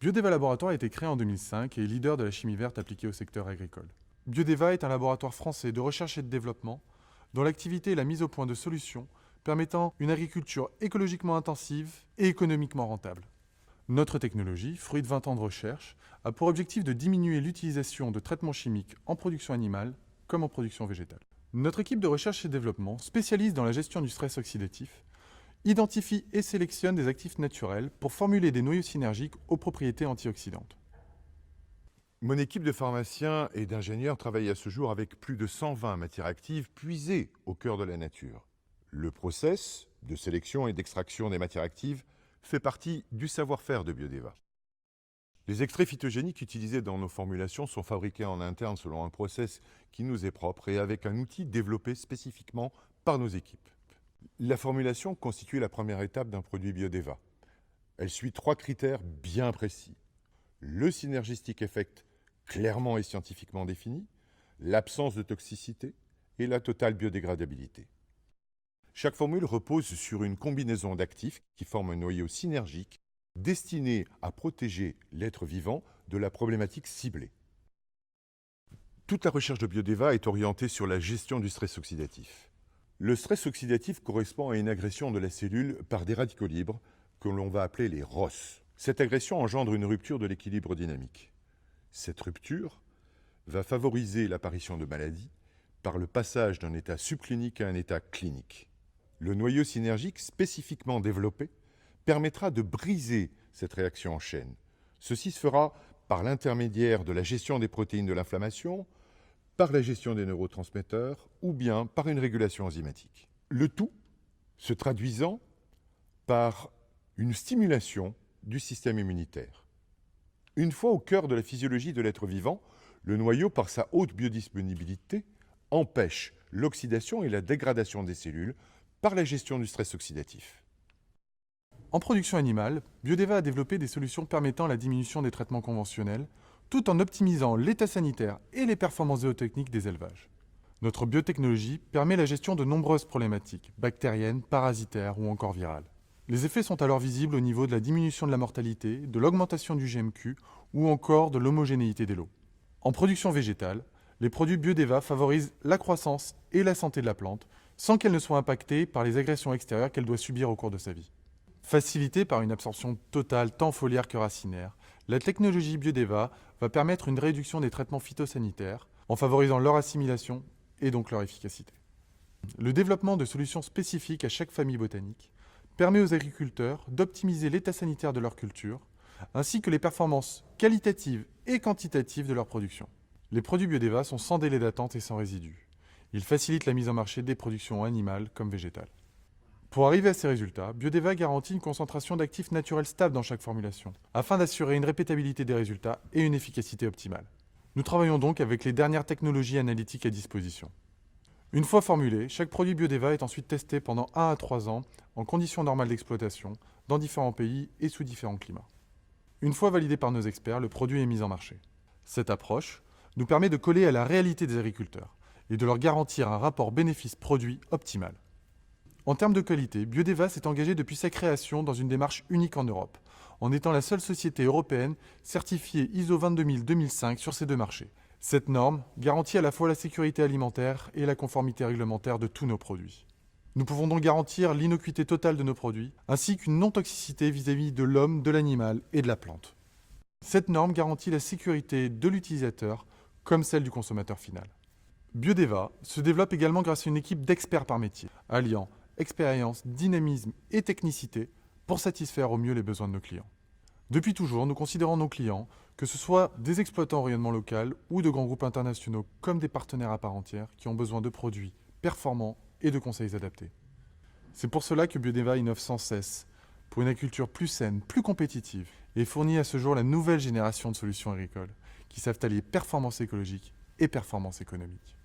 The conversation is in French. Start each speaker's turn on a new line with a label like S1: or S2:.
S1: Biodeva Laboratoire a été créé en 2005 et est leader de la chimie verte appliquée au secteur agricole. Biodeva est un laboratoire français de recherche et de développement dont l'activité est la mise au point de solutions permettant une agriculture écologiquement intensive et économiquement rentable. Notre technologie, fruit de 20 ans de recherche, a pour objectif de diminuer l'utilisation de traitements chimiques en production animale comme en production végétale. Notre équipe de recherche et développement, spécialise dans la gestion du stress oxydatif, identifie et sélectionne des actifs naturels pour formuler des noyaux synergiques aux propriétés antioxydantes.
S2: Mon équipe de pharmaciens et d'ingénieurs travaille à ce jour avec plus de 120 matières actives puisées au cœur de la nature. Le process de sélection et d'extraction des matières actives fait partie du savoir-faire de Biodeva. Les extraits phytogéniques utilisés dans nos formulations sont fabriqués en interne selon un process qui nous est propre et avec un outil développé spécifiquement par nos équipes. La formulation constitue la première étape d'un produit Biodeva. Elle suit 3 critères bien précis. Le synergistic effect clairement et scientifiquement défini, l'absence de toxicité et la totale biodégradabilité. Chaque formule repose sur une combinaison d'actifs qui forment un noyau synergique destiné à protéger l'être vivant de la problématique ciblée. Toute la recherche de Biodeva est orientée sur la gestion du stress oxydatif. Le stress oxydatif correspond à une agression de la cellule par des radicaux libres que l'on va appeler les ROS. Cette agression engendre une rupture de l'équilibre dynamique. Cette rupture va favoriser l'apparition de maladies par le passage d'un état subclinique à un état clinique. Le noyau synergique spécifiquement développé permettra de briser cette réaction en chaîne. Ceci se fera par l'intermédiaire de la gestion des protéines de l'inflammation, par la gestion des neurotransmetteurs ou bien par une régulation enzymatique. Le tout se traduisant par une stimulation du système immunitaire. Une fois au cœur de la physiologie de l'être vivant, le noyau, par sa haute biodisponibilité, empêche l'oxydation et la dégradation des cellules par la gestion du stress oxydatif.
S1: En production animale, Biodeva a développé des solutions permettant la diminution des traitements conventionnels, tout en optimisant l'état sanitaire et les performances zootechniques des élevages. Notre biotechnologie permet la gestion de nombreuses problématiques, bactériennes, parasitaires ou encore virales. Les effets sont alors visibles au niveau de la diminution de la mortalité, de l'augmentation du GMQ ou encore de l'homogénéité des lots. En production végétale, les produits Biodeva favorisent la croissance et la santé de la plante sans qu'elle ne soit impactée par les agressions extérieures qu'elle doit subir au cours de sa vie. Facilitée par une absorption totale tant foliaire que racinaire, la technologie Biodeva va permettre une réduction des traitements phytosanitaires en favorisant leur assimilation et donc leur efficacité. Le développement de solutions spécifiques à chaque famille botanique permet aux agriculteurs d'optimiser l'état sanitaire de leur culture, ainsi que les performances qualitatives et quantitatives de leur production. Les produits Biodeva sont sans délai d'attente et sans résidus. Ils facilitent la mise en marché des productions animales comme végétales. Pour arriver à ces résultats, Biodeva garantit une concentration d'actifs naturels stable dans chaque formulation, afin d'assurer une répétabilité des résultats et une efficacité optimale. Nous travaillons donc avec les dernières technologies analytiques à disposition. Une fois formulé, chaque produit Biodeva est ensuite testé pendant 1 à 3 ans en conditions normales d'exploitation, dans différents pays et sous différents climats. Une fois validé par nos experts, le produit est mis en marché. Cette approche nous permet de coller à la réalité des agriculteurs et de leur garantir un rapport bénéfice-produit optimal. En termes de qualité, Biodeva s'est engagé depuis sa création dans une démarche unique en Europe, en étant la seule société européenne certifiée ISO 22000-2005 sur ces deux marchés. Cette norme garantit à la fois la sécurité alimentaire et la conformité réglementaire de tous nos produits. Nous pouvons donc garantir l'innocuité totale de nos produits, ainsi qu'une non-toxicité vis-à-vis de l'homme, de l'animal et de la plante. Cette norme garantit la sécurité de l'utilisateur comme celle du consommateur final. Biodeva se développe également grâce à une équipe d'experts par métier, alliant expérience, dynamisme et technicité pour satisfaire au mieux les besoins de nos clients. Depuis toujours, nous considérons nos clients, que ce soit des exploitants au rayonnement local ou de grands groupes internationaux, comme des partenaires à part entière qui ont besoin de produits performants et de conseils adaptés. C'est pour cela que Biodeva innove sans cesse pour une agriculture plus saine, plus compétitive et fournit à ce jour la nouvelle génération de solutions agricoles qui savent allier performance écologique et performance économique.